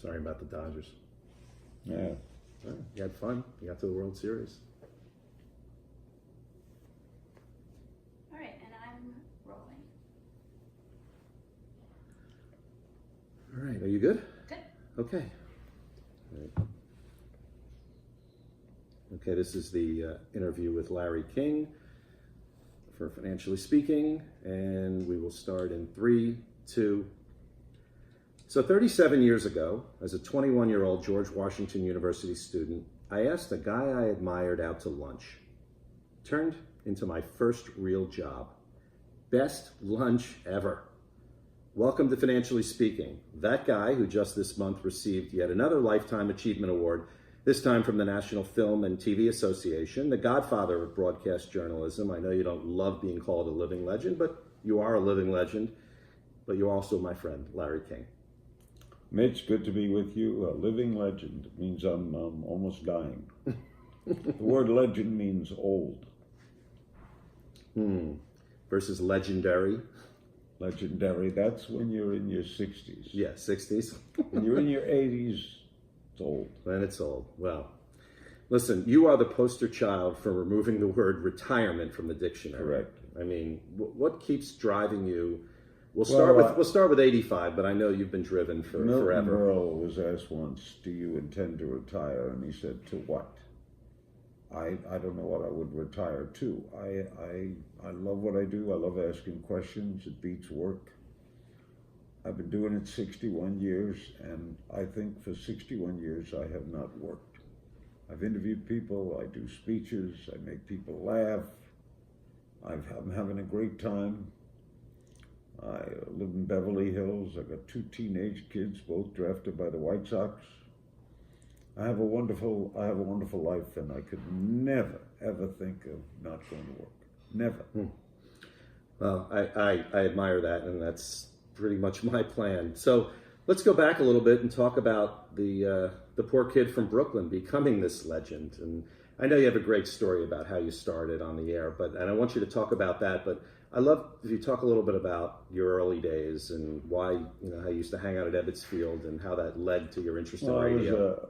Sorry about the Dodgers. Yeah. Well, you had fun. You got to the World Series. All right, and I'm rolling. All right, are you good? Good. Okay. All right. Okay, this is the interview with Larry King for Financially Speaking, and we will start in 3, 2. So 37 years ago, as a 21-year-old George Washington University student, I asked a guy I admired out to lunch. Turned into my first real job. Best lunch ever. Welcome to Financially Speaking. That guy who just this month received yet another Lifetime Achievement Award, this time from the National Film and TV Association, the godfather of broadcast journalism. I know you don't love being called a living legend, but you are a living legend. But you're also my friend, Larry King. Mitch, good to be with you. A living legend. It means I'm almost dying. The word legend means old. Versus legendary. Legendary, that's when you're in your 60s. Yeah, 60s. When you're in your 80s, it's old. Then it's old. Well, listen, you are the poster child for removing the word retirement from the dictionary. Correct. I mean, what keeps driving you? We'll start with 85, but I know you've been driven for Milton forever. Berle was asked once, do you intend to retire? And he said, to what? I don't know what I would retire to. I love what I do. I love asking questions. It beats work. I've been doing it 61 years, and I think for 61 years I have not worked. I've interviewed people, I do speeches, I make people laugh. I'm having a great time. I live in Beverly Hills. I've got 2 teenage kids, both drafted by the White Sox. I have a wonderful life, and I could never, ever think of not going to work. Never. Well, I admire that, and that's pretty much my plan. So let's go back a little bit and talk about the poor kid from Brooklyn becoming this legend. And I know you have a great story about how you started on the air, and I want you to talk about that. But I love if you talk a little bit about your early days and why, how you used to hang out at Ebbets Field and how that led to your interest in radio.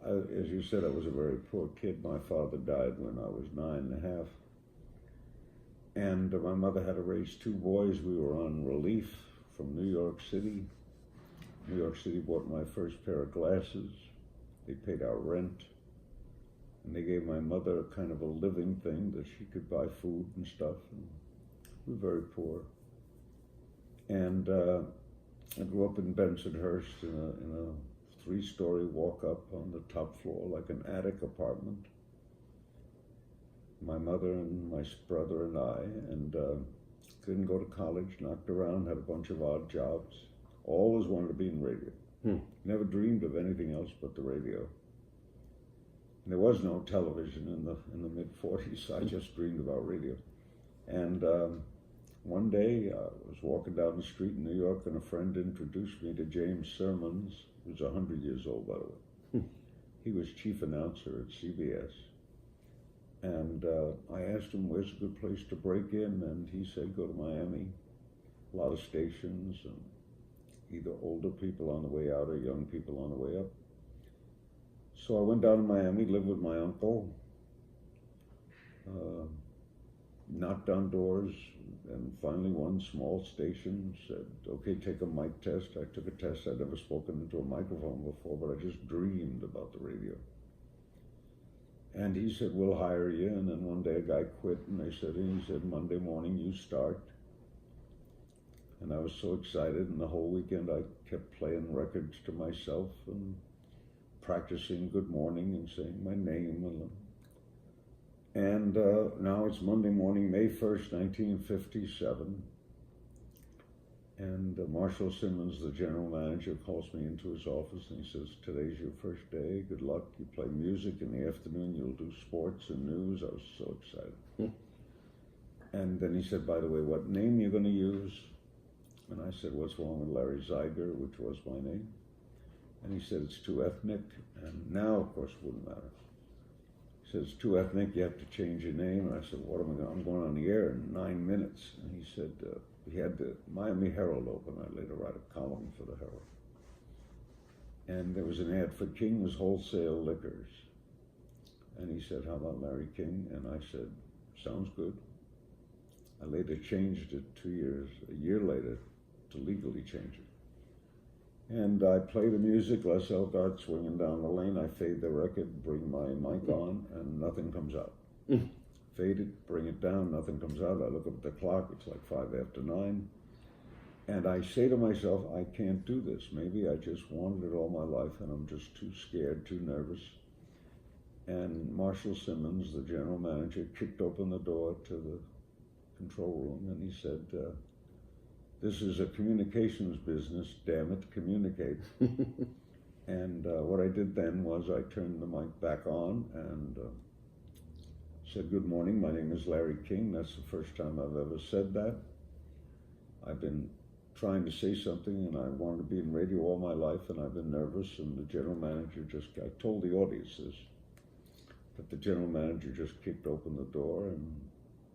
As you said, I was a very poor kid. My father died when I was 9.5. And my mother had to raise 2 boys. We were on relief from New York City. New York City bought my first pair of glasses. They paid our rent. And they gave my mother kind of a living thing that she could buy food and stuff. And we were very poor. And I grew up in Bensonhurst in a 3-story walk-up on the top floor, like an attic apartment. My mother and my brother and I, and didn't go to college, knocked around, had a bunch of odd jobs. Always wanted to be in radio. Never dreamed of anything else but the radio. And there was no television in the mid-40s. I just dreamed about radio. And one day I was walking down the street in New York, and a friend introduced me to James Sermons, who's 100 years old, by the way. He was chief announcer at CBS. And I asked him, where's a good place to break in? And he said, go to Miami. A lot of stations, and either older people on the way out or young people on the way up. So I went down to Miami, lived with my uncle, knocked on doors, and finally one small station said, okay, take a mic test. I took a test. I'd never spoken into a microphone before, but I just dreamed about the radio. And he said, we'll hire you. And then one day a guy quit, and he said, Monday morning you start. And I was so excited, and the whole weekend I kept playing records to myself and practicing good morning and saying my name. And now it's Monday morning, May 1st, 1957. And Marshall Simmons, the general manager, calls me into his office and he says, today's your first day, good luck. You play music in the afternoon, you'll do sports and news. I was so excited. And then he said, by the way, what name are you going to use? And I said, what's wrong with Larry Zeiger, which was my name? And he said, it's too ethnic. And now, of course, it wouldn't matter. He said, it's too ethnic, you have to change your name. And I said, what am I going? I'm going on the air in 9 minutes. And he said, he had the Miami Herald open. I later write a column for the Herald. And there was an ad for King's Wholesale Liquors. And he said, how about Larry King? And I said, sounds good. I later changed it a year later, to legally change it. And I play the music, Les Elgart swinging down the lane. I fade the record, bring my mic on, and nothing comes out. Fade it, bring it down, nothing comes out. I look up at the clock, it's like 9:05. And I say to myself, I can't do this. Maybe I just wanted it all my life and I'm just too scared, too nervous. And Marshall Simmons, the general manager, kicked open the door to the control room and he said, this is a communications business, damn it, communicate. And what I did then was I turned the mic back on and said, good morning, my name is Larry King. That's the first time I've ever said that. I've been trying to say something and I wanted to be in radio all my life and I've been nervous, and the general manager I told the audience this, but the general manager just kicked open the door and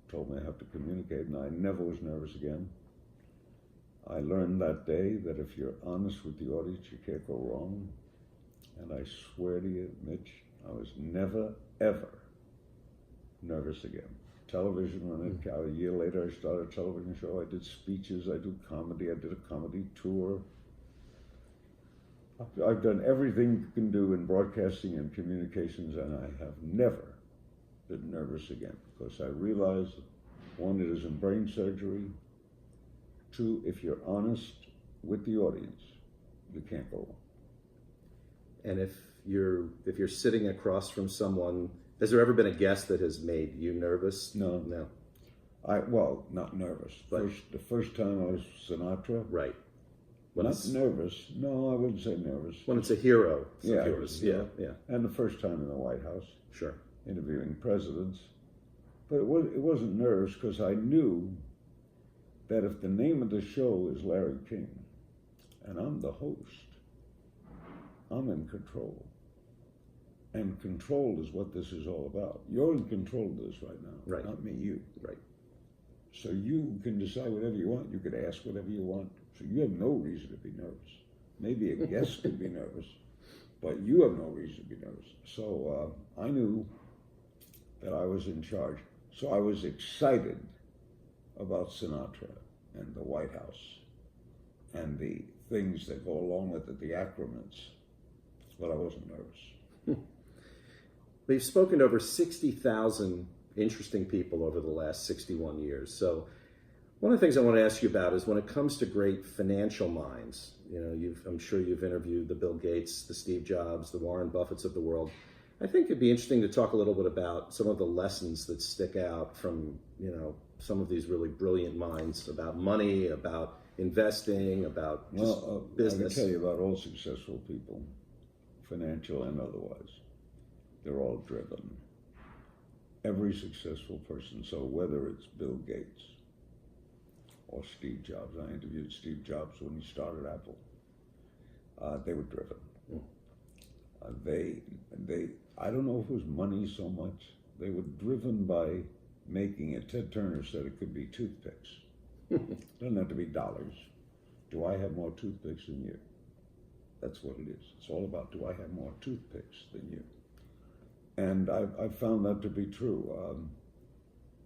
told me I have to communicate, and I never was nervous again. I learned that day that if you're honest with the audience, you can't go wrong. And I swear to you, Mitch, I was never, ever nervous again. Television, a year later I started a television show, I did speeches, I do comedy, I did a comedy tour. I've done everything you can do in broadcasting and communications, and I have never been nervous again, because I realized, one, it isn't brain surgery. Two, if you're honest with the audience, you can't go wrong. And if you're sitting across from someone, has there ever been a guest that has made you nervous? No. Well, not nervous. But the first time I was Sinatra. Right. Not nervous. No, I wouldn't say nervous. When it's a hero. Yeah, yeah. And the first time in the White House. Sure. Interviewing presidents. But it wasn't nervous, because I knew that if the name of the show is Larry King, and I'm the host, I'm in control. And control is what this is all about. You're in control of this right now, right. Not me, you. Right. So you can decide whatever you want. You could ask whatever you want. So you have no reason to be nervous. Maybe a guest could be nervous, but you have no reason to be nervous. So I knew that I was in charge. So I was excited about Sinatra and the White House and the things that go along with it, the acronyms, but I wasn't nervous. We've spoken to over 60,000 interesting people over the last 61 years. So one of the things I want to ask you about is when it comes to great financial minds, I'm sure you've interviewed the Bill Gates, the Steve Jobs, the Warren Buffetts of the world. I think it'd be interesting to talk a little bit about some of the lessons that stick out from, some of these really brilliant minds about money, about investing, about business. I can tell you about all successful people, financial and otherwise. They're all driven. Every successful person. So whether it's Bill Gates or Steve Jobs, I interviewed Steve Jobs when he started Apple. They were driven. I don't know if it was money so much. They were driven by making it. Ted Turner said it could be toothpicks. It doesn't have to be dollars. Do I have more toothpicks than you? That's what it is. It's all about, do I have more toothpicks than you? And I've found that to be true.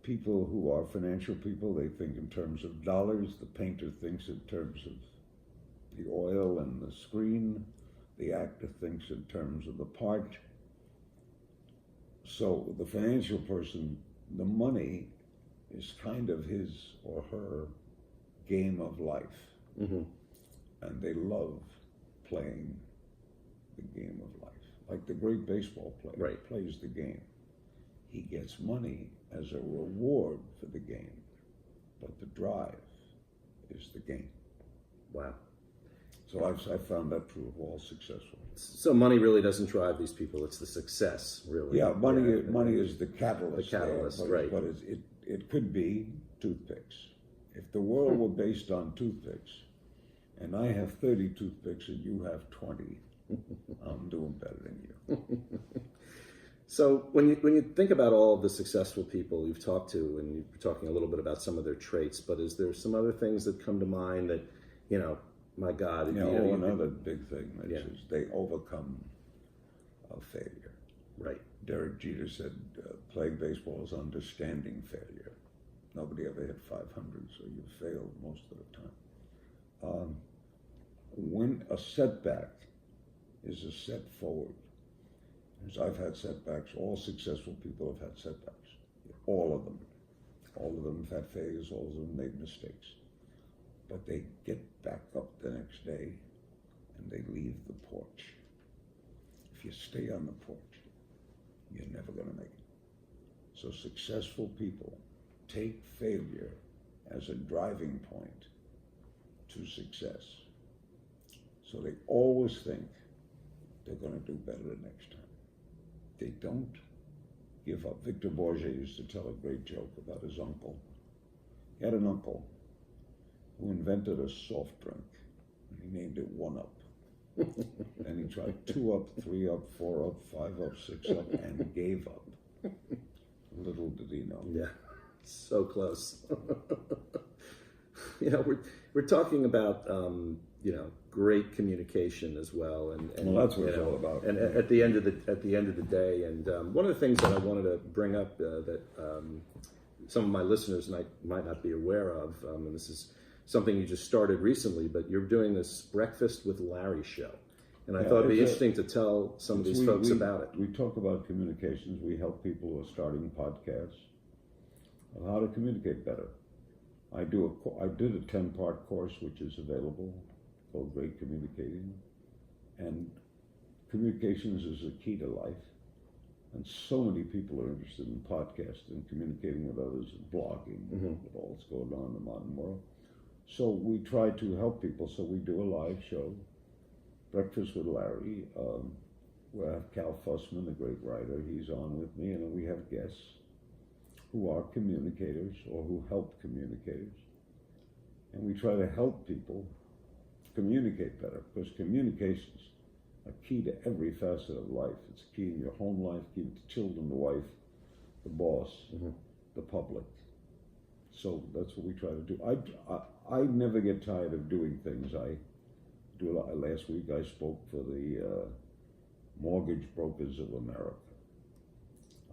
People who are financial people, they think in terms of dollars. The painter thinks in terms of the oil and the screen. The actor thinks in terms of the part. So the financial person, the money is kind of his or her game of life. Mm-hmm. And they love playing the game of life. Like the great baseball player plays the game. He gets money as a reward for the game, but the drive is the game. Wow. So I've found that true of all successful. So money really doesn't drive these people, it's the success, really. Yeah, money is the catalyst. The catalyst, there, right. But it could be toothpicks. If the world were based on toothpicks, and I have 30 toothpicks and you have 20, I'm doing better than you. So when you think about all of the successful people you've talked to, and you're talking a little bit about some of their traits, but is there some other things that come to mind that, my God. Another big thing, Mitch, is they overcome failure. Right. Derek Jeter said, playing baseball is understanding failure. Nobody ever hit 500, so you failed most of the time. When a setback is a step forward, as I've had setbacks, all successful people have had setbacks. All of them. All of them have had failures, all of them made mistakes. But they get back up the next day and they leave the porch. If you stay on the porch, you're never going to make it. So successful people take failure as a driving point to success. So they always think they're going to do better the next time. They don't give up. Victor Borge used to tell a great joke about his uncle. He had an uncle who invented a soft drink. He named it 1-Up. And he tried 2 up, 3 up, 4 up, 5 up, 6 up, and gave up. Little did he know. Yeah, so close. We're talking about great communication as well, and well, that's what it's all about. And at the end of the day, and one of the things that I wanted to bring up that some of my listeners might not be aware of, and this is something you just started recently, but you're doing this Breakfast with Larry show, and I thought it'd be interesting to tell some of these folks about it. We talk about communications. We help people who are starting podcasts on how to communicate better. I did a 10-part course which is available called Great Communicating, and communications is a key to life. And so many people are interested in podcasting, communicating with others, and blogging, with all that's going on in the modern world. So we try to help people. So we do a live show, Breakfast with Larry. We have Cal Fussman, the great writer. He's on with me, and then we have guests who are communicators or who help communicators. And we try to help people communicate better, because communications are key to every facet of life. It's key in your home life, key with the children, the wife, the boss, the public. So that's what we try to do. I never get tired of doing things. I do a lot. Last week I spoke for the Mortgage Brokers of America.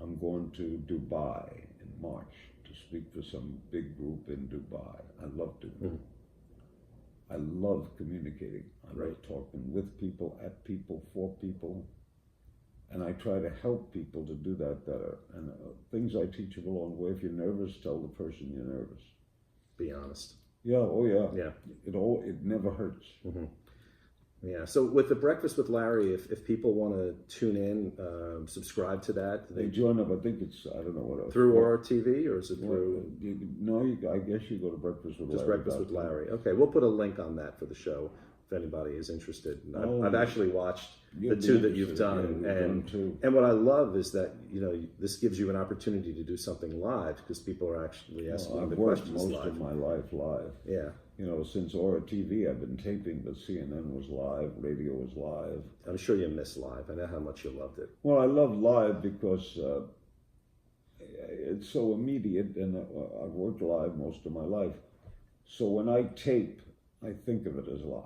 I'm going to Dubai in March to speak for some big group in Dubai. I love doing it. I love communicating. I love talking with people, at people, for people. And I try to help people to do that better. And things I teach them along the way. If you're nervous, tell the person you're nervous. Be honest. Yeah, oh yeah. Yeah. It never hurts. Yeah. So with the Breakfast with Larry, if people want to tune in, subscribe to that. They join up. I think it's, I don't know what else. Through RTV, or is it through? I guess you go to Breakfast with Larry. Just Breakfast with Larry. Okay, we'll put a link on that for the show if anybody is interested. And I've actually watched the two that you've done, and what I love is that this gives you an opportunity to do something live, because people are actually asking the questions live. I've worked most of my life live. Yeah. Since Aura TV, I've been taping, but CNN was live, radio was live. I'm sure you miss live. I know how much you loved it. Well, I love live because it's so immediate, and I've worked live most of my life. So when I tape, I think of it as live.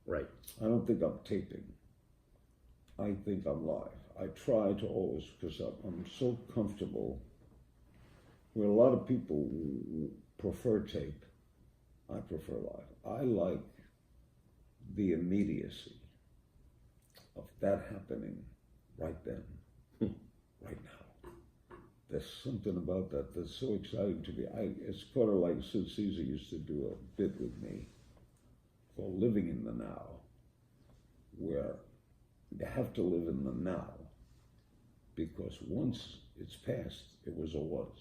Right. I don't think I'm taping. I think I'm live. I try to always, because I'm so comfortable. Where a lot of people prefer tape, I prefer live. I like the immediacy of that happening right then, right now. There's something about that that's so exciting to me. It's kind of like Sid Caesar used to do a bit with me called Living in the Now, where you have to live in the now, because once it's past, it was a was.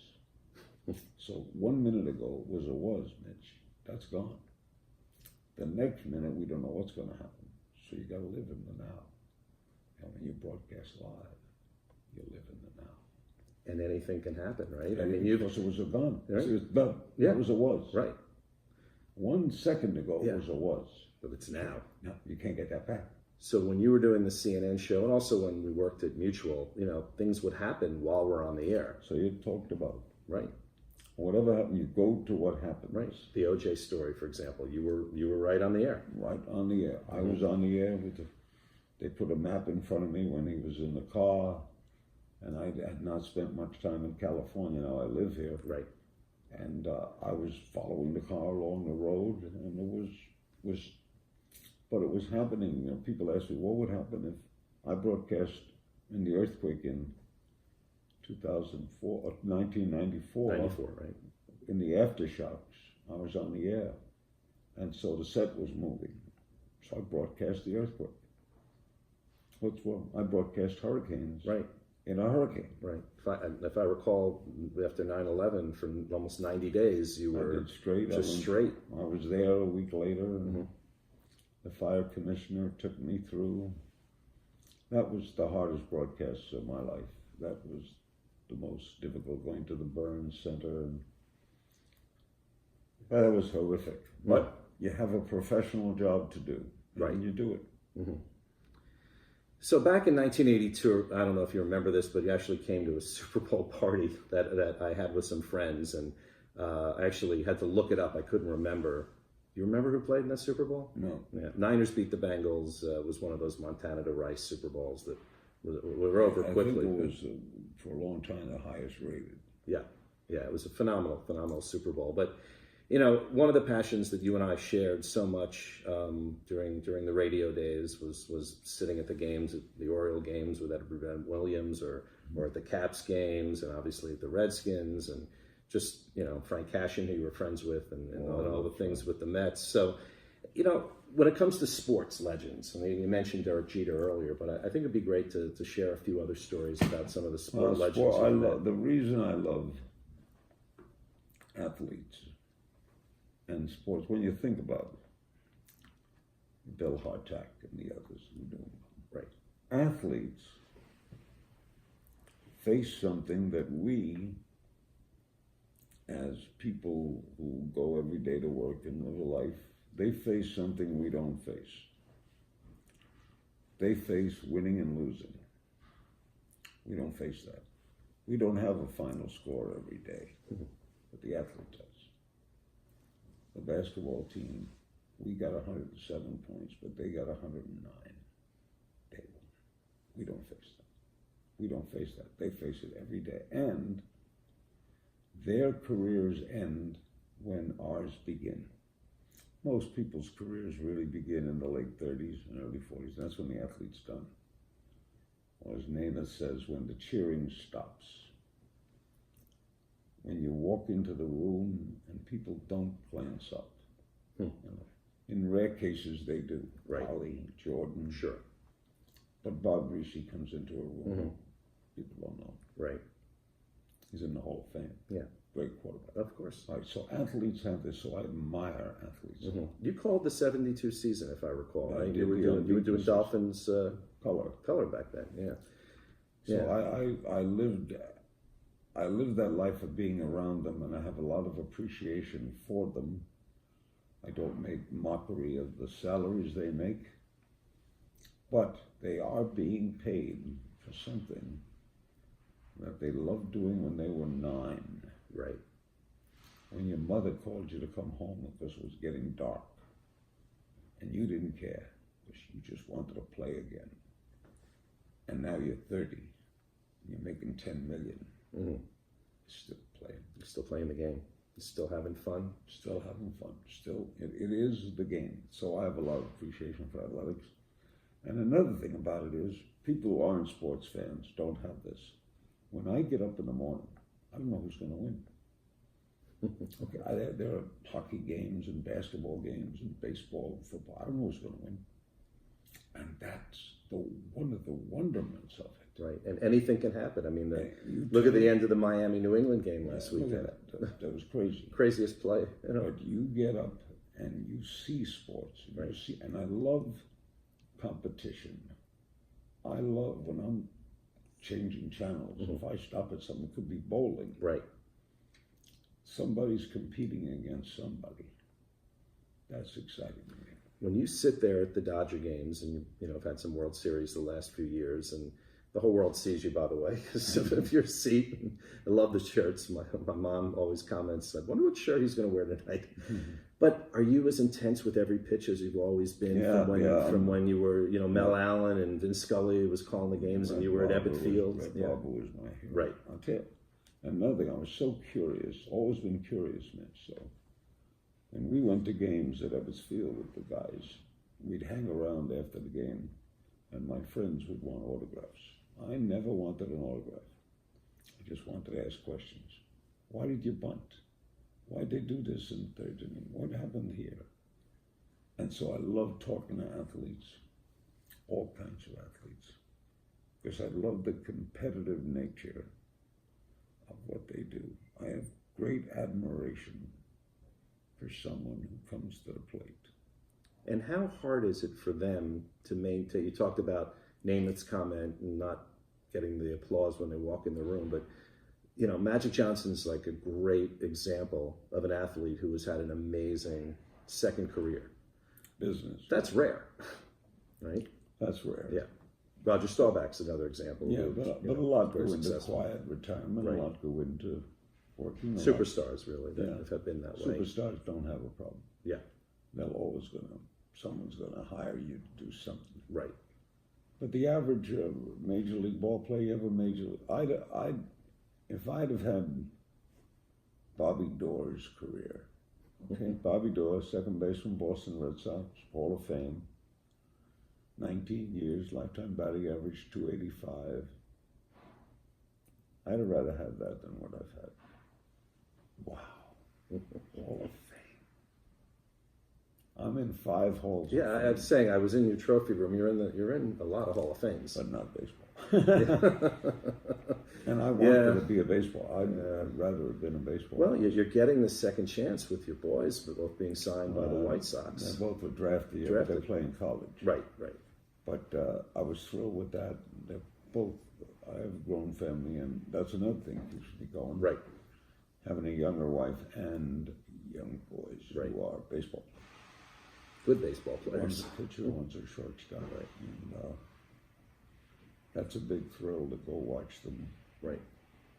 So 1 minute ago was a was, Mitch. That's gone. The next minute, we don't know what's going to happen. So you got to live in the now. And when you broadcast live, you live in the now. And anything can happen, right? Because it was a gone. Right? It was done. Yeah. It was a was. Right. 1 second ago was a was. But it's now. No, you can't get that back. So when you were doing the CNN show, and also when we worked at Mutual, things would happen while we're on the air. So you talked about. Right. Whatever happened, you go to what happens. Right. The O.J. story, for example. You were right on the air. Right on the air. I was on the air with they put a map in front of me when he was in the car, and I had not spent much time in California. Now I live here. Right. And I was following the car along the road, and but it was happening. You know, people ask me, what would happen if I broadcast in the earthquake in 2004, 1994. 94, right. In the aftershocks, I was on the air, and so the set was moving. So I broadcast the earthquake. What's wrong? I broadcast hurricanes. Right. In a hurricane. Right. If I recall, after 9/11, for almost 90 days, you were straight. straight. I was there a week later, and the fire commissioner took me through. That was the hardest broadcast of my life. That was the most difficult, going to the burn center, and that was horrific. But you have a professional job to do, right? And you do it. Mm-hmm. So back in 1982, I don't know if you remember this, but you actually came to a Super Bowl party that I had with some friends, and I actually had to look it up. I couldn't remember. Do you remember who played in that Super Bowl? No. Yeah. Niners beat the Bengals. Was one of those Montana to Rice Super Bowls that were over quickly. I think it was, for a long time, the highest rated. Yeah. It was a phenomenal Super Bowl. But, you know, one of the passions that you and I shared so much during the radio days was sitting at the games, at the Oriole games with Edward Williams, or at the Caps games, and obviously at the Redskins, and just, you know, Frank Cashin, who you were friends with, and all the things with the Mets. So, you know, when it comes to sports legends, I mean, you mentioned Derek Jeter earlier, but I think it'd be great to share a few other stories about some of the sport legends. The reason I love athletes and sports, when you think about it, Bill Hartack and the others who do them, right? Athletes face something that we, as people who go every day to work and live a life, they face something we don't face. They face winning and losing. We don't face that. We don't have a final score every day, but the athlete does. The basketball team, we got 107 points, but they got 109. They won. We don't face that. We don't face that. They face it every day. And their careers end when ours begin. Most people's careers really begin in the late 30s and early 40s. That's when the athlete's done. Or as Namath says, when the cheering stops. When you walk into the room and people don't glance up. You know, in rare cases, they do. Right. Holly, Jordan. Sure. But Bob Greasy comes into a room. People don't know. Right. He's in the Hall of Fame. Yeah. Great quarterback. Of course. All right, so athletes have this, so I admire athletes. You called the 72 season, if I recall, right? did, You were doing Dolphins color back then, yeah. So I lived that life of being around them, and I have a lot of appreciation for them. I don't make mockery of the salaries they make, but they are being paid for something that they loved doing when they were 9. Right. When your mother called you to come home because it was getting dark, and you didn't care because you just wanted to play again. And now you're 30, and you're making $10 million. Still playing. You're still playing the game. You're still having fun. Still having fun. Still, it is the game. So I have a lot of appreciation for athletics. And another thing about it is, people who aren't sports fans don't have this. When I get up in the morning, I don't know who's going to win. Okay, there are hockey games and basketball games and baseball, football. I don't know who's going to win. And that's one of the wonderments of it. Right, and anything can happen. I mean, look at the end of the Miami-New England game last weekend. That was crazy. Craziest play. You know. But you get up and you see sports. Right. And I love competition. I love when I'm changing channels. If I stop at something, it could be bowling. Right. Somebody's competing against somebody. That's exciting to me. When you sit there at the Dodger games, and you know, I've had some World Series the last few years, and the whole world sees you, by the way, because of your seat. I love the shirts. My mom always comments, I wonder what shirt he's going to wear tonight. But are you as intense with every pitch as you've always been from when you were, Mel Allen and Vin Scully was calling the games and you were at Ebbett Field? Bob was my hero. Right. I'll tell you. Another thing, I was so curious, always been curious, Mitch. So when we went to games at Ebbett Field with the guys, we'd hang around after the game and my friends would want autographs. I never wanted an autograph. I just wanted to ask questions. Why did you bunt? Why did they do this in the third inning? What happened here? And so I love talking to athletes, all kinds of athletes, because I love the competitive nature of what they do. I have great admiration for someone who comes to the plate. And how hard is it for them to maintain? You talked about Namath's comment and not getting the applause when they walk in the room, but Magic Johnson's like a great example of an athlete who has had an amazing second career. Business. That's rare, right? That's rare. Yeah. Roger Staubach's another example. Yeah, but a lot go into successful. quiet retirement. Right. A lot go into working. Superstars, really, that have been that way. Superstars don't have a problem. Yeah. They'll always someone's gonna hire you to do something. Right. But the average major league ball player, if I'd have had Bobby Doerr's career, okay, Bobby Doerr, second baseman, Boston Red Sox, Hall of Fame, 19 years, lifetime batting average, 285. I'd have rather had that than what I've had. Wow, Hall of Fame. I'm in 5 halls. Yeah, I was saying I was in your trophy room. You're in a lot of Hall of Fames, but not baseball. And I wanted to be a baseball. I'd rather have been a baseball. Well, you're getting the second chance with your boys, both being signed by the White Sox. They both were drafted. They're playing college. Right. But I was thrilled with that. They're both. I have a grown family, and that's another thing that keeps me going. Right. Having a younger wife and young boys who are baseball players. Good baseball players. One's a pitcher, one's a shortstop. Right. And that's a big thrill to go watch them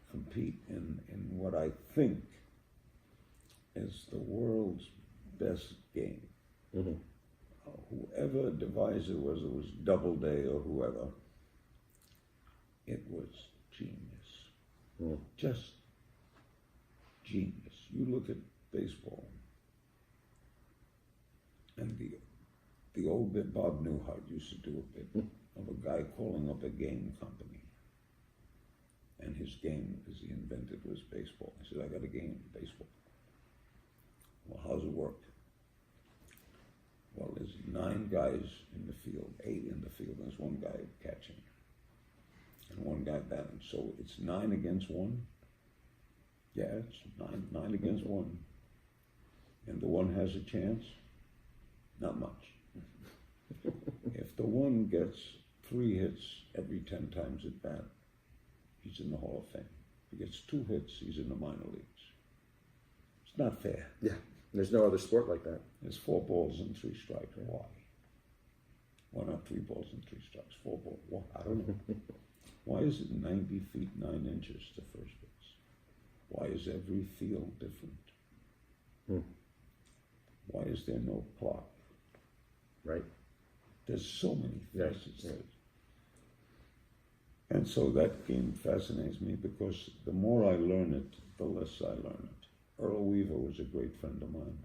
compete in what I think is the world's best game. Mm-hmm. Whoever devised it was Doubleday or whoever, it was genius. Just genius. You look at baseball, and the old bit Bob Newhart used to do a bit of a guy calling up a game company. And his game, as he invented, was baseball. He said, I got a game, baseball. Well, how's it work? Well, there's 9 guys in the field, 8 in the field, and there's 1 guy catching. And 1 guy batting. So it's 9 against 1? Yeah, it's 9 against 1. And the 1 has a chance? Not much. If the 1 gets 3 hits every 10 times at bat, he's in the Hall of Fame. If he gets 2 hits, he's in the minor leagues. It's not fair. Yeah, there's no other sport like that. There's 4 balls and 3 strikes. Why? Why not 3 balls and 3 strikes? 4 balls. Why? I don't know. Why is it 90 feet 9 inches to first base? Why is every field different? Why is there no clock? Right. There's so many facets to it. And so that game fascinates me because the more I learn it, the less I learn it. Earl Weaver was a great friend of mine.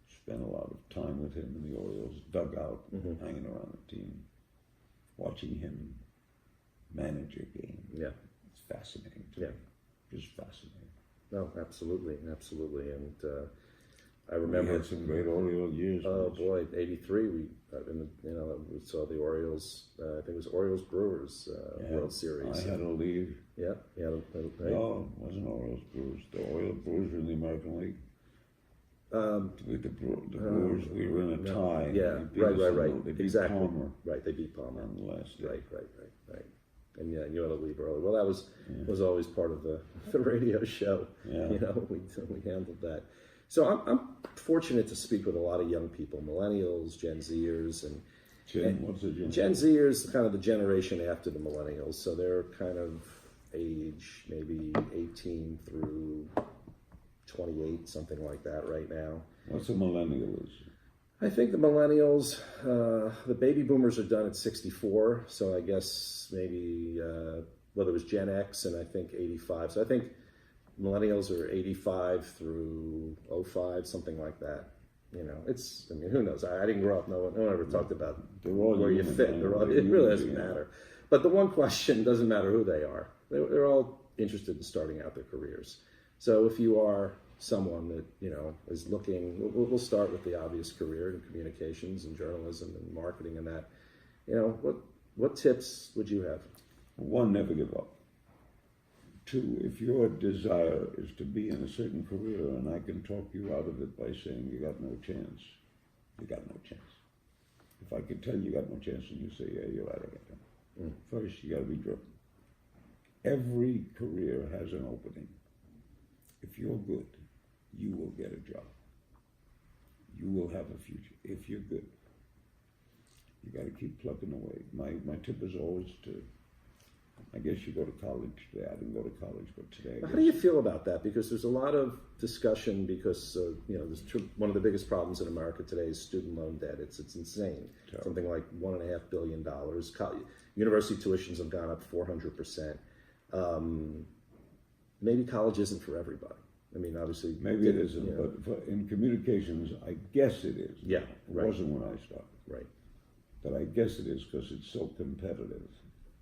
Spent a lot of time with him in the Orioles dugout, hanging around the team, watching him manage a game. Yeah. It's fascinating to me. Just fascinating. No, absolutely. And I remember we had some great Oriole years. Oh boy, '83. We saw the Orioles. I think it was Orioles Brewers World Series. I had to leave. Yeah, right? No, it wasn't Orioles Brewers. The Orioles Brewers were in the American League. With the Brewers, we were in a tie. Yeah, right. They beat Exactly. Palmer. Right, they beat Palmer on the last day. Right. And you had to leave early. Well, that was always part of the radio show. Yeah. We handled that. So I'm fortunate to speak with a lot of young people, millennials, Gen Zers, and What's the Gen? Gen Z is kind of the generation after the millennials, so they're kind of age maybe 18 through 28, something like that right now. What's a millennial is? I think the millennials, the baby boomers are done at 64, so I guess maybe, well, there was Gen X and I think 85. So I think millennials are 85 through 05, something like that. You know, I mean, who knows? I didn't grow up, no one ever talked about where you fit. It really doesn't matter. But the one question, doesn't matter who they are. They're all interested in starting out their careers. So if you are someone that, you know, is looking, we'll start with the obvious career in communications and journalism and marketing and that. You know, what tips would you have? One, never give up. Two, if your desire is to be in a certain career and I can talk you out of it by saying you got no chance, you got no chance. If I can tell you got no chance and you say, yeah, you're right, I got that. First, you got to be driven. Every career has an opening. If you're good, you will get a job. You will have a future if you're good. You got to keep plugging away. My tip is always to, I guess you go to college today. I didn't go to college, but today. How do you feel about that? Because there's a lot of discussion because, you know, one of the biggest problems in America today is student loan debt. It's insane. Terrible. Something like $1.5 billion. University tuitions have gone up 400%. Maybe college isn't for everybody. I mean, obviously. Maybe it isn't, but in communications, I guess it is. Yeah, It right. wasn't when I started. Right. But I guess it is because it's so competitive.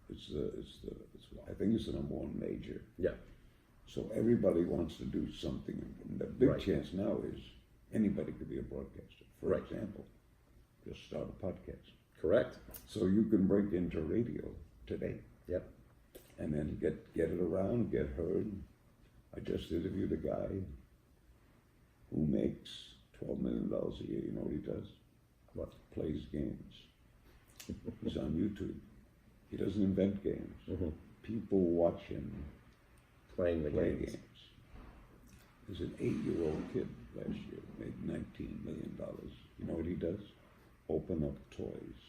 I think it's the number one major. Yeah. So everybody wants to do something. And the big Right. chance now is anybody could be a broadcaster. For Right. example, just start a podcast. Correct. So you can break into radio today. Yep. And then get it around, get heard. I just interviewed a guy who makes $12 million a year. You know what he does? What? Plays games. He's on YouTube. He doesn't invent games. Mm-hmm. People watch him Playing the play games. games. There's an 8-year-old kid last year made $19 million. You know what he does? Open up toys.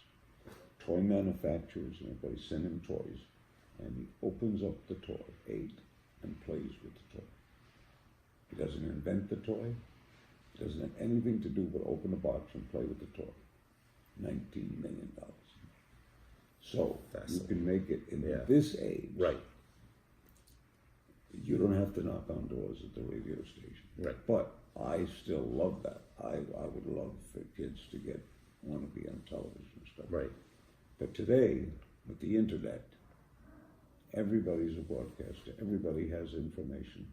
Toy manufacturers and everybody send him toys. And he opens up the toy, 8, and plays with the toy. He doesn't invent the toy. He doesn't have anything to do but open a box and play with the toy. $19 million. So you can make it in this age. Right. You don't have to knock on doors at the radio station. Right. But I still love that. I would love for kids to want to be on television and stuff. Right. But today, with the internet, everybody's a broadcaster. Everybody has information.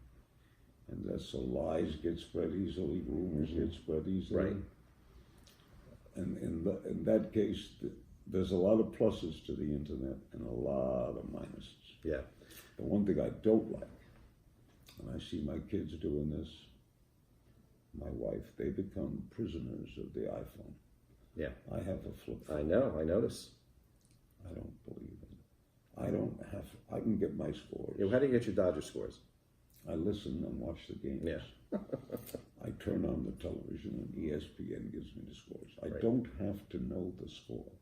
And that's so lies get spread easily, rumors get spread easily. Right. And in that case, there's a lot of pluses to the internet and a lot of minuses. Yeah. The one thing I don't like, and I see my kids doing this, my wife, they become prisoners of the iPhone. Yeah. I have a flip phone. I know. I notice. I don't believe it. I can get my scores. Yeah, how do you get your Dodger scores? I listen and watch the games. Yeah. I turn on the television and ESPN gives me the scores. I Right. don't have to know the score.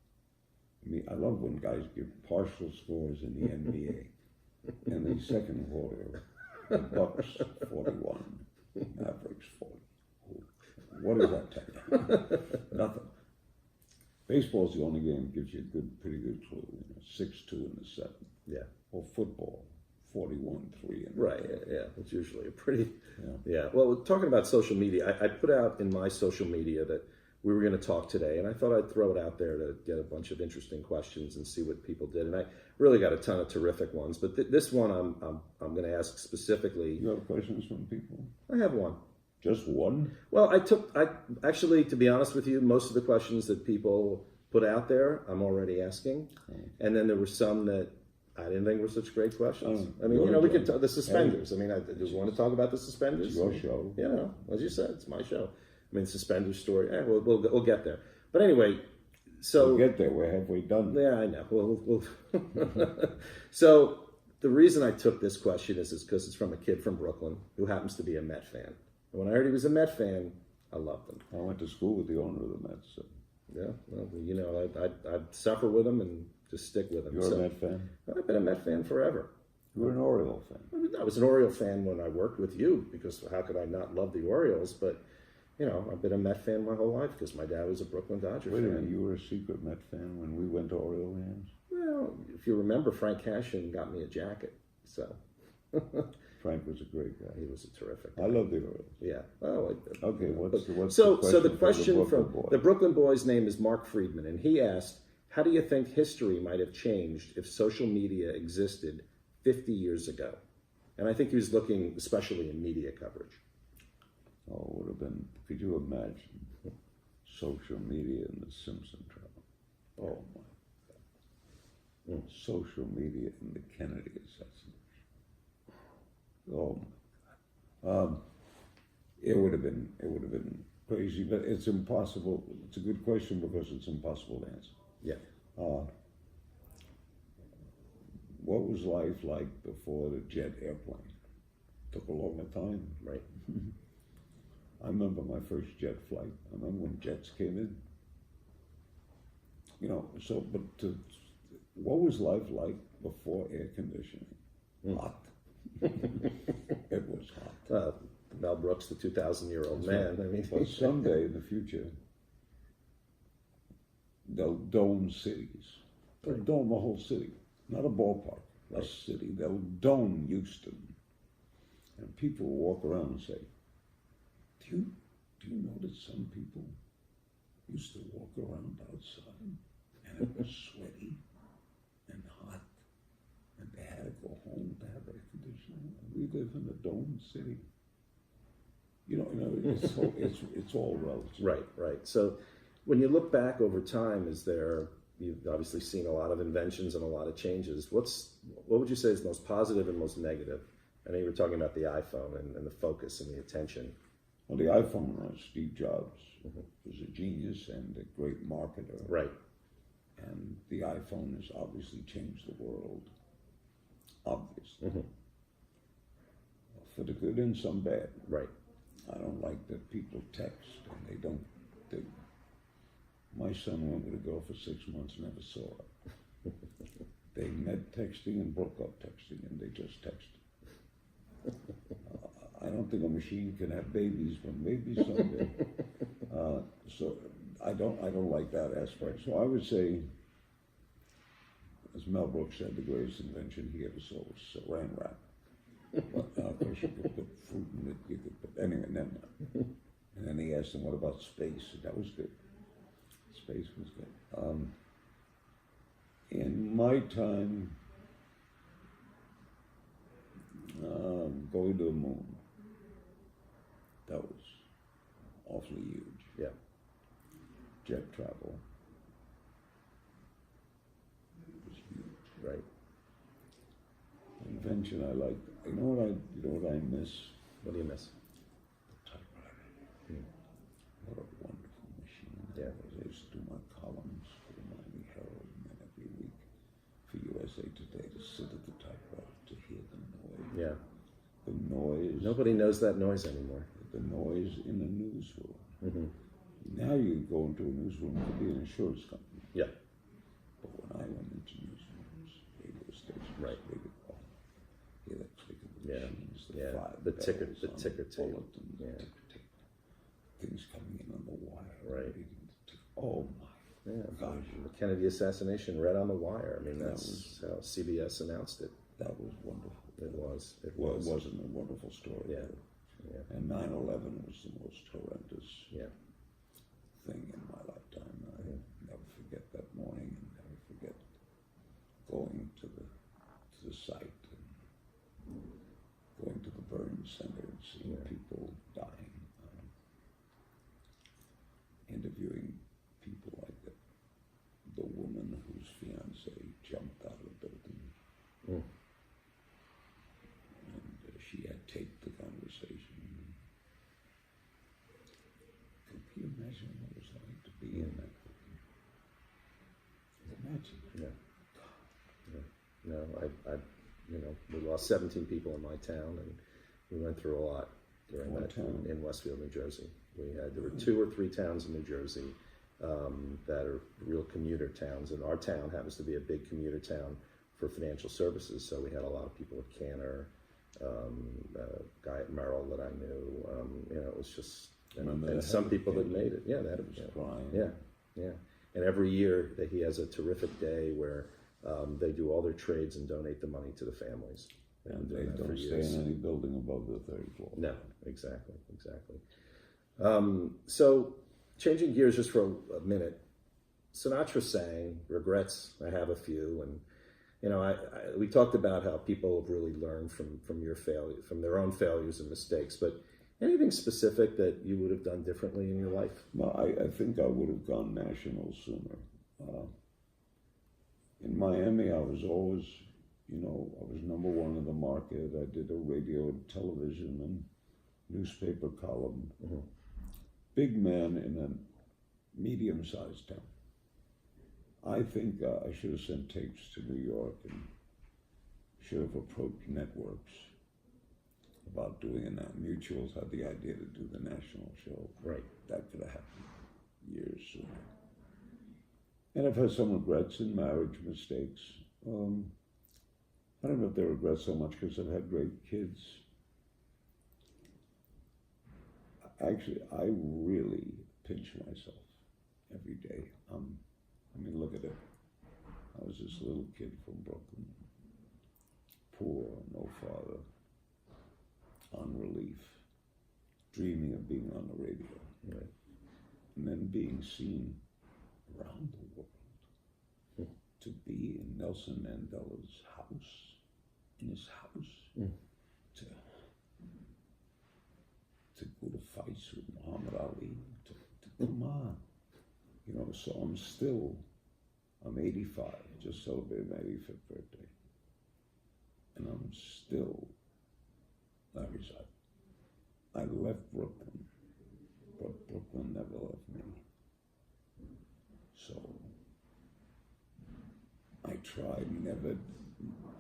I mean, I love when guys give partial scores in the NBA. In the second quarter, the Bucks 41, Mavericks 40. What does that tell you? Nothing. Baseball's the only game that gives you a pretty good clue. 6-2 in the seventh. Yeah. Or football, 41-3. Right. Yeah. It's usually a pretty. Yeah. Yeah. Well, talking about social media, I put out in my social media that we were going to talk today, and I thought I'd throw it out there to get a bunch of interesting questions and see what people did. And I really got a ton of terrific ones, but this one I'm going to ask specifically. You have questions from people? I have one. Just one? Well, I actually, to be honest with you, most of the questions that people put out there, I'm already asking, and then there were some that I didn't think were such great questions. I mean, we could talk the suspenders. I mean, do you want to talk about the suspenders? It's your show. You know, as you said, it's my show. I mean, suspender story. We'll get there. But anyway, so We'll get there. We're halfway done. yeah, I know. We'll So the reason I took this question is because it's from a kid from Brooklyn who happens to be a Met fan. And when I heard he was a Met fan, I loved him. I went to school with the owner of the Mets. So. Yeah, well, you know, I'd suffer with them and just stick with them. You're a Met fan? I've been a Met fan forever. You were an Oriole fan. I was an Oriole fan when I worked with you, because how could I not love the Orioles? But, you know, I've been a Met fan my whole life because my dad was a Brooklyn Dodger Wait a fan. minute, you were a secret Met fan when we went to Oriole games? Well, if you remember, Frank Cashin got me a jacket, so. Frank was a great guy. He was a terrific guy. I love the Orioles. Yeah. Oh, Okay, what's so the for question Brooklyn from boy? the Brooklyn boy's name is Mark Friedman, and he asked, how do you think history might have changed if social media existed 50 years ago? And I think he was looking especially in media coverage. Oh, it would have been, could you imagine social media and the Simpson trial? Oh my God. Social media and the Kennedy assassination. Oh my God. It would have been crazy, but it's impossible. It's a good question because it's impossible to answer. Yeah. What was life like before the jet airplane? Took a longer time. Right. I remember my first jet flight. I remember when jets came in. You know, so, but what was life like before air conditioning? Hot. It was hot. Mel Brooks, the 2,000-year-old man. I mean, But someday in the future, they'll dome cities. They'll dome a whole city. Not a ballpark, a city. They'll dome Houston. And people will walk around and say, do you know that some people used to walk around outside and it was sweaty and hot and they had to go home to have air conditioning? We live in a domed city. You know, it's all relative. Right. So when you look back over time, you've obviously seen a lot of inventions and a lot of changes. What would you say is most positive and most negative? I know you were talking about the iPhone and the focus and the attention. Well, the iPhone, Steve Jobs was a genius and a great marketer. Right. And the iPhone has obviously changed the world. Obviously. For the good and some bad. Right. I don't like that people text and my son went with a girl for 6 months, never saw her. They met texting and broke up texting, and they just texted. I don't think a machine can have babies, but maybe someday. So I don't like that aspect. So I would say, as Mel Brooks said, the greatest invention he ever saw was saran wrap. But of course you could put fruit in it. You could put anyway. Never mind. And then he asked him, "What about space?" That was good. Space was good. In my time, going to the moon, that was awfully huge. Yeah. Jet travel was huge. Right. Invention I like. You know what I miss? What do you miss? The typewriter. What a wonderful machine. Yeah. I used to do my columns for the Miami Herald, and then every week for USA Today to sit at the typewriter to hear the noise. Yeah. The noise. Nobody knows that noise anymore. The noise in the newsroom. Now you go into a newsroom, it could be an insurance company. Yeah. But when I went into newsrooms, radio stations, Right. they would call. Hear that click of the Yeah. machines, the Yeah. five The ticker bells on tape. bulletins, Yeah. the ticker tape. Things coming in on the wire. Right. Oh my Yeah. gosh. The Kennedy assassination read on the wire. I mean, That that's how CBS announced it. That was wonderful. It was. It Well, was. it wasn't a wonderful story. Yeah. Yeah. And 9/11 was the most horrendous Yeah. thing in my lifetime. I never forget that morning and never forget going to the site and going to the burn center and seeing people dying. Interviewing people like that. The woman whose fiance jumped out of the building. And she had taped the conversation. Can you imagine what it was like to be in that building? Imagine. Yeah. No, we lost 17 people in my town, and we went through a lot during What that town? in Westfield, New Jersey. There were 2 or 3 towns in New Jersey that are real commuter towns. And our town happens to be a big commuter town for financial services. So we had a lot of people at Cantor, a guy at Merrill that I knew. It was just, and some people that made it. Yeah, that was crying. Yeah. And every year that he has a terrific day where they do all their trades and donate the money to the families. And they don't stay in any building above the third floor. No, exactly. So, changing gears just for a minute, Sinatra sang regrets. I have a few, and we talked about how people have really learned from your failure, from their own failures and mistakes. But anything specific that you would have done differently in your life? No, I think I would have gone national sooner. In Miami, I was always, I was number one in the market. I did a radio, television, and newspaper column. Mm-hmm. Big man in a medium-sized town. I think I should have sent tapes to New York and should have approached networks about doing it now. Mutuals had the idea to do the national show. Right. That could have happened years sooner. And I've had some regrets in marriage mistakes. I don't know if they're regrets so much because I've had great kids. Actually, I really pinch myself every day. Look at it. I was this little kid from Brooklyn, poor, no father, on relief, dreaming of being on the radio, right. And then being seen around the world to be in Nelson Mandela's house, in his house, to go to fights with Muhammad Ali, to come on. So I'm 85, just celebrated my 85th birthday. And I'm still not resigned. I left Brooklyn, but Brooklyn never left me. So I tried never,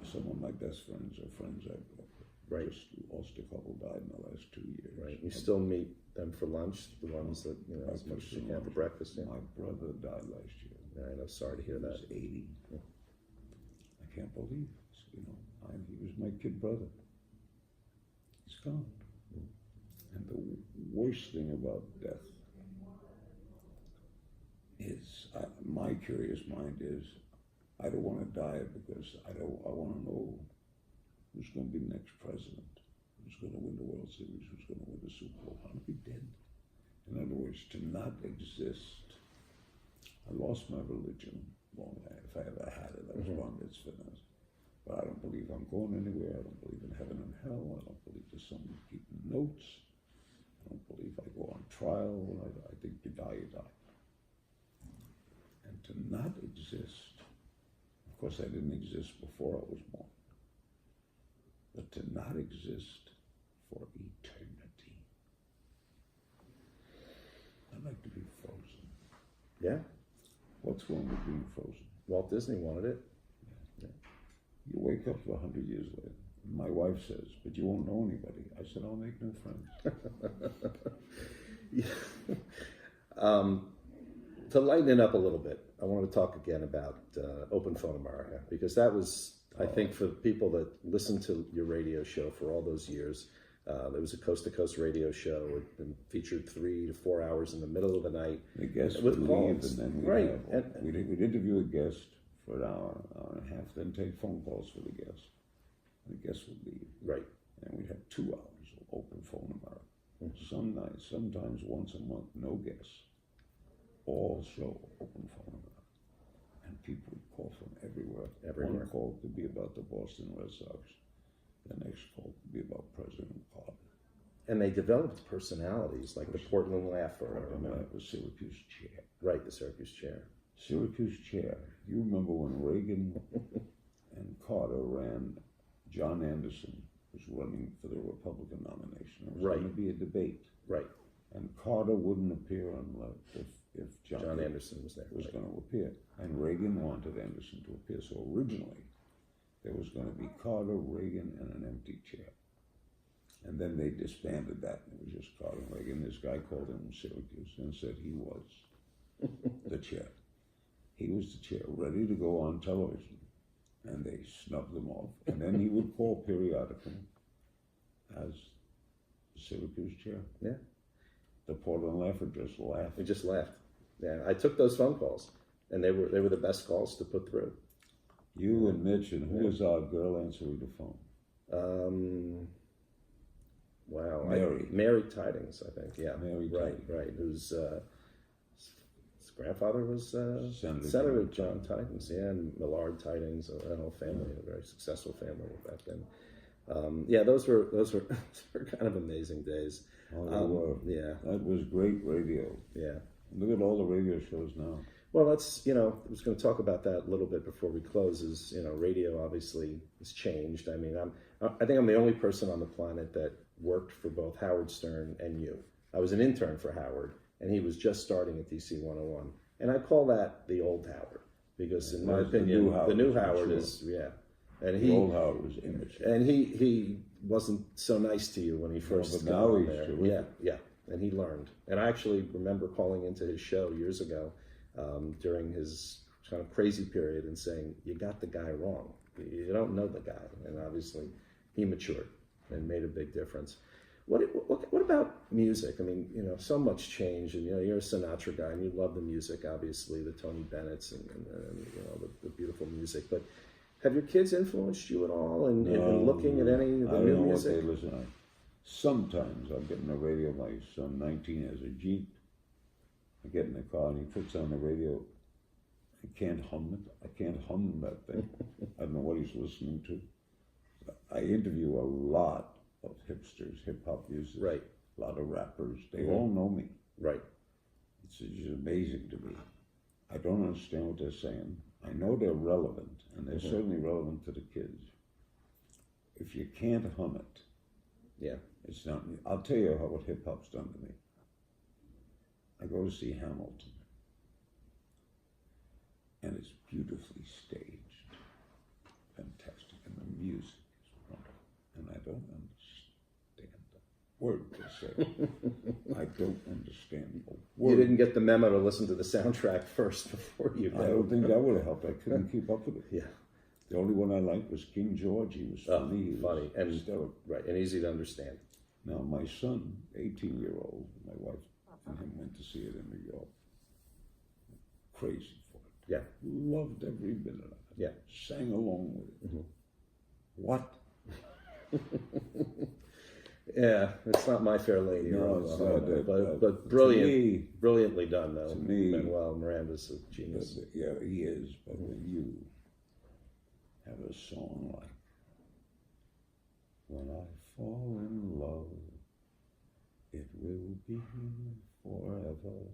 some of my best friends are friends I grew up with. Right. Just lost a couple, died in the last 2 years. Right. You still meet them for lunch, the ones that, as much as you can for breakfast. Yeah. My brother died last year. Yeah, I know. Sorry to hear that. He was 80. Yeah. I can't believe it. He was my kid brother. He's gone. And the worst thing about death is, my curious mind is, I don't want to die because I want to know who's going to be the next president, who's going to win the World Series, who's going to win the Super Bowl. I want to be dead. In other words, to not exist. I lost my religion long. If I ever had it, I was bar mitzvah. But I don't believe I'm going anywhere. I don't believe in heaven and hell. I don't believe there's someone keeping notes. I don't believe I go on trial. I think you die, you die. And to not exist, of course I didn't exist before I was born, but to not exist for eternity. I'd like to be frozen. Yeah. What's wrong with being frozen? Walt Disney wanted it. You wake up 100 years later. My wife says, but you won't know anybody. I said, I'll make new friends. To lighten it up a little bit, I want to talk again about Open Phone America, because that was, I think, for people that listened to your radio show for all those years, it was a coast-to-coast radio show. It been featured 3 to 4 hours in the middle of the night. The guest with would leave, and then we'd interview a guest for an hour and a half, then take phone calls for the guest. The guest would leave. Right. And we'd have 2 hours of Open Phone America. Some nights, sometimes once a month, no guests. All show Open Phone America. And people would call from everywhere. One call could be about the Boston Red Sox. The next call could be about President Carter. And they developed personalities, like the Portland Laugher. The Syracuse Chair. Right, the Syracuse Chair. Syracuse Chair. You remember when Reagan and Carter ran, John Anderson was running for the Republican nomination. It was going to be a debate. Right. And Carter wouldn't appear if John Anderson was there. Was going to appear. And Reagan wanted Anderson to appear. So originally, there was going to be Carter, Reagan, and an empty chair. And then they disbanded that. It was just Carter and Reagan. This guy called him Syracuse and said he was the chair. He was the chair, ready to go on television, and they snubbed him off. And then he would call periodically as the Syracuse chair. Yeah. The Portland Laugher just laughed. We just laughed. Yeah, I took those phone calls, and they were the best calls to put through. You and Mitch, and who was our girl answering the phone? Wow. Mary. Mary Tidings, I think. Yeah. Mary Right, Tidings. right. Whose his grandfather was Senator Senator John John Tidings. Yeah, and Millard Tidings, that whole family, a very successful family back then. Yeah, those were kind of amazing days. Oh, they were. Yeah. That was great radio. Yeah. Look at all the radio shows now. Well, that's, I was going to talk about that a little bit before we close. Is, radio obviously has changed. I mean, I think I'm the only person on the planet that worked for both Howard Stern and you. I was an intern for Howard, and he was just starting at DC 101. And I call that the old Howard, because in my opinion, the new Howard is, yeah. And The old Howard was image. And he wasn't so nice to you when he first but got now on he's there. terrific. Yeah, and he learned. And I actually remember calling into his show years ago during his kind of crazy period and saying, "You got the guy wrong. You don't know the guy." And obviously, he matured and made a big difference. What about music? I mean, so much change, and you're a Sinatra guy, and you love the music, obviously, the Tony Bennett's and the beautiful music. But have your kids influenced you at all in looking at any of the new music? I don't know what they listen to. Sometimes I'll get in the radio. My son, 19, has a Jeep. I get in the car and he puts on the radio. I can't hum it. I can't hum that thing. I don't know what he's listening to. I interview a lot of hipsters, hip hop users, Right. a lot of rappers. They all know me. Right. It's just amazing to me. I don't understand what they're saying. I know they're relevant, and they're certainly relevant to the kids. If you can't hum it, Yeah. it's not. I'll tell you what hip hop's done to me. I go to see Hamilton, and it's beautifully staged, fantastic, and the music is wonderful, and I don't understand a word they say. I don't understand a word. You didn't get the memo to listen to the soundtrack first before you I don't think that would have helped. I couldn't keep up with it. Yeah. The only one I liked was King George. He was funny. He was funny and hysterical. right, and easy to understand. Now, my son, 18-year-old, my wife and him went to see it in New York. Crazy for it. Yeah. Loved every minute of it. Yeah. Sang along with it. What? Yeah, it's not My Fair Lady, No, it's not. but brilliant, to me, brilliantly done though. to me- Manuel Miranda's a genius. yeah, he is. But when you have a song like "When I Fall in Love, It Will Be Forever,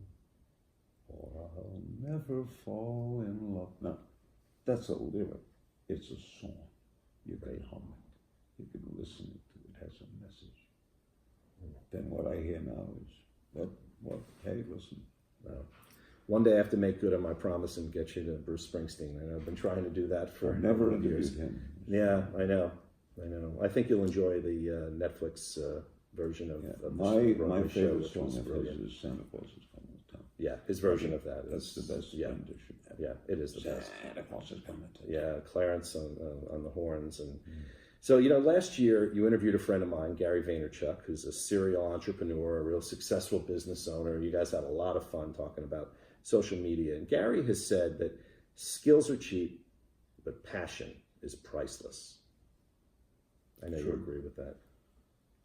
or I'll Never Fall in Love." Now, that's a lyric. It's a song. You can hum it. You can listen to it. It has a message. Then what I hear now is, what? Hey, listen. One day I have to make good on my promise and get you to Bruce Springsteen. And I've been trying to do that for I've never a number of years. interviewed him. Yeah, I know. I think you'll enjoy the Netflix version of My Broadway show, favorite which song was of brilliant. his is "Santa Claus is Coming to Town." Yeah, his version of that That's is the best rendition. Yeah, it is the best. Santa Claus is coming to town. Yeah, Clarence on the horns. And so, last year you interviewed a friend of mine, Gary Vaynerchuk, who's a serial entrepreneur, a real successful business owner. You guys had a lot of fun talking about social media. And Gary has said that skills are cheap, but passion is priceless. I know you agree with that.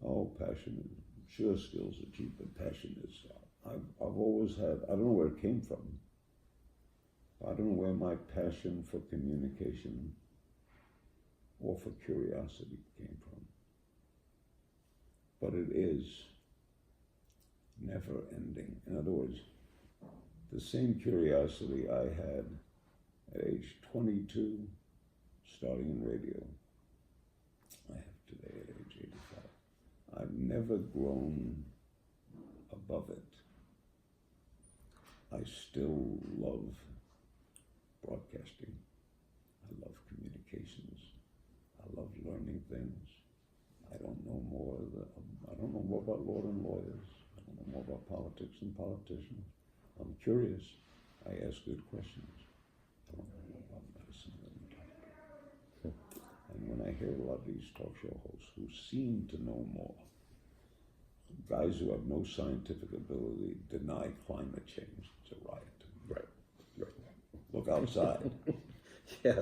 Oh, passion. Sure, skills are cheap, but passion is. I've always had. I don't know where it came from. I don't know where my passion for communication or for curiosity came from. But it is never ending. In other words, the same curiosity I had at age 22, starting in radio, I have today at age 85. I've never grown above it. I still love broadcasting. I love communications. I love learning things. I don't know more about law and lawyers. I don't know more about politics and politicians. I'm curious. I ask good questions. I don't know about medicine. And when I hear a lot of these talk show hosts who seem to know more, guys who have no scientific ability deny climate change, it's a riot. Right. Look outside. Yeah,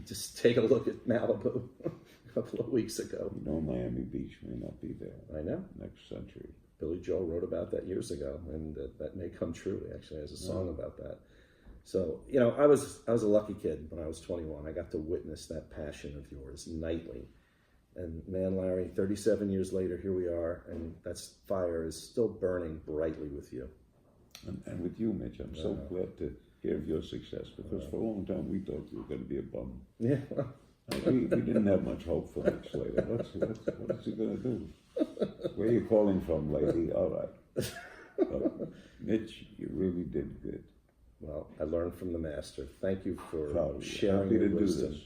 just take a look at Malibu a couple of weeks ago. You know, Miami Beach may not be there I know. next century. Billy Joel wrote about that years ago, and that may come true. He actually has a song about that. So, you know, I was a lucky kid when I was 21. I got to witness that passion of yours nightly. And man, Larry, 37 years later, here we are, and that fire is still burning brightly with you. And with you, Mitch, I'm so glad to hear of your success, because for a long time we thought you were going to be a bum. Yeah. We didn't have much hope for Mitch Slater. What's he going to do? Where are you calling from, lady? All right. But Mitch, you really did good. Well, I learned from the master. Thank you for Proud of you. sharing Happy your to do wisdom. this.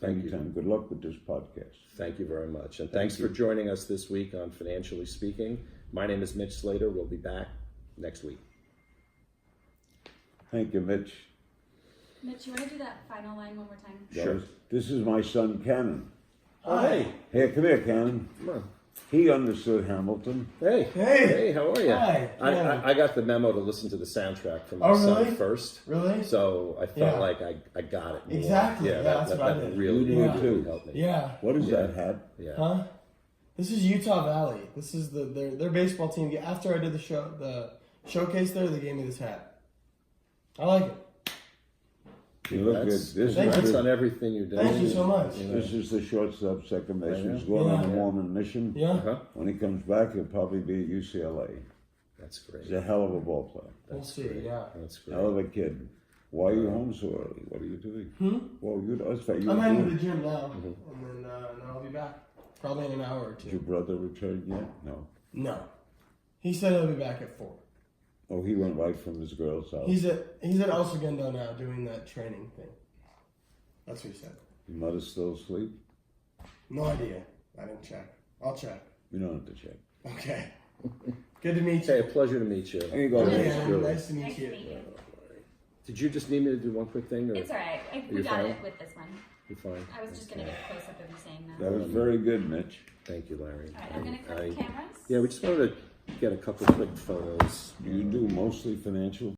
Thank you. Anytime. Good luck with this podcast. Thank you very much. And thanks for joining us this week on Financially Speaking. My name is Mitch Slater. We'll be back next week. Thank you, Mitch. Mitch, you want to do that final line one more time? Sure. This is my son, Cannon. Oh, hey. Hey, come here, Cannon. Come on. He understood Hamilton. Hey. Hey. How are you? Hi. I got the memo to listen to the soundtrack from my Oh, son really? first. Really? So I felt Yeah. like I got it more. Exactly. Yeah, that's what I that did. really, You really, did really too. helped me. Yeah. What is Yeah. that hat? Yeah. Huh? This is Utah Valley. This is their baseball team. After I did the showcase there, they gave me this hat. I like it. You look good. That's, This Thank is that's you. on everything you do. Thank you so much. This is the shortstop, second base. I know. He's going on a Yeah. Mormon mission. Yeah. Uh-huh. When he comes back, he'll probably be at UCLA. That's great. He's a hell of a ball player. We'll see. Yeah. That's great. Hell of a kid. Why are you home so early? What are you doing? Well, that's right. I'm heading to the gym now, and then I'll be back probably in an hour or Did your two. brother return yet? No. No. He said he'll be back at 4. Oh, he went right from his girl's house. He's at El Segundo now doing that training thing. That's what he said. Your mother's still asleep? No idea. I didn't check. I'll check. You don't have to check. Okay. Good to meet Hey, you. a pleasure to meet you. There you go, Yeah, Mitch. Really. nice to meet Nice to you. meet you. Did you just need me to do one quick thing? Or It's alright. We You're got fine? it with this one. you fine? I was just going to get a close up of you saying that. That was very good, Mitch. Thank you, Larry. Alright, I'm going to cut the cameras. Yeah, we just wanted to get a couple quick photos. You do mostly financial?